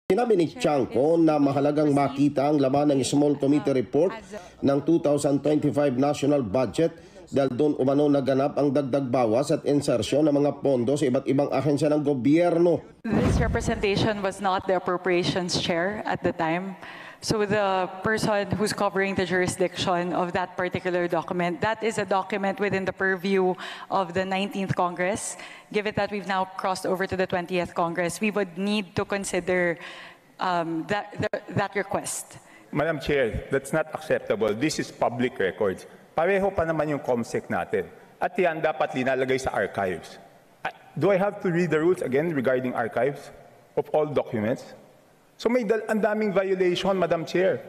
Sinabi ni Chanco na mahalagang makita ang laman ng Small Committee Report ng 2025 National Budget dahil doon umano naganap ang dagdag bawas at insersyon ng mga pondo sa iba't ibang ahensya ng gobyerno. This representation was not the appropriations chair at the time. So the person who's covering the jurisdiction of that particular document, that is a document within the purview of the 19th Congress. Given that we've now crossed over to the 20th Congress, we would need to consider that request. Madam Chair, that's not acceptable. This is public records. Pareho pa naman yung COMSEC natin. At yan dapat linalagay sa archives. Do I have to read the rules again regarding archives of all documents? So may ang daming violation, Madam Chair.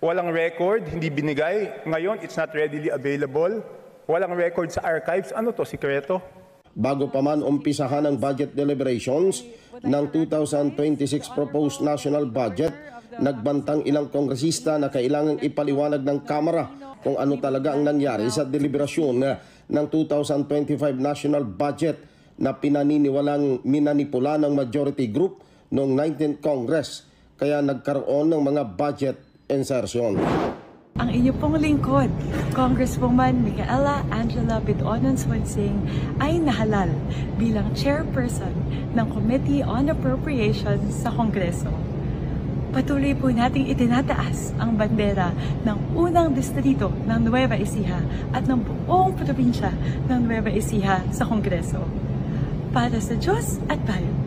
Walang record, hindi binigay. Ngayon, it's not readily available. Walang record sa archives. Ano to, sikreto? Bago pa man umpisahan ang budget deliberations ng 2026 proposed national budget, nagbantang ilang kongresista na kailangang ipaliwanag ng Kamara kung ano talaga ang nangyari sa deliberasyon ng 2025 national budget na pinaniniwalang minanipula ng majority group noong 19th Congress, kaya nagkaroon ng mga budget insertion. Ang inyo pong lingkod, Congresswoman Micaela Angela Bitonon-Swansing ay nahalal bilang chairperson ng Committee on Appropriations sa Kongreso. Patuloy po nating itinataas ang bandera ng unang distrito ng Nueva Ecija at ng buong probinsya ng Nueva Ecija sa Kongreso. Para sa Diyos at bayan.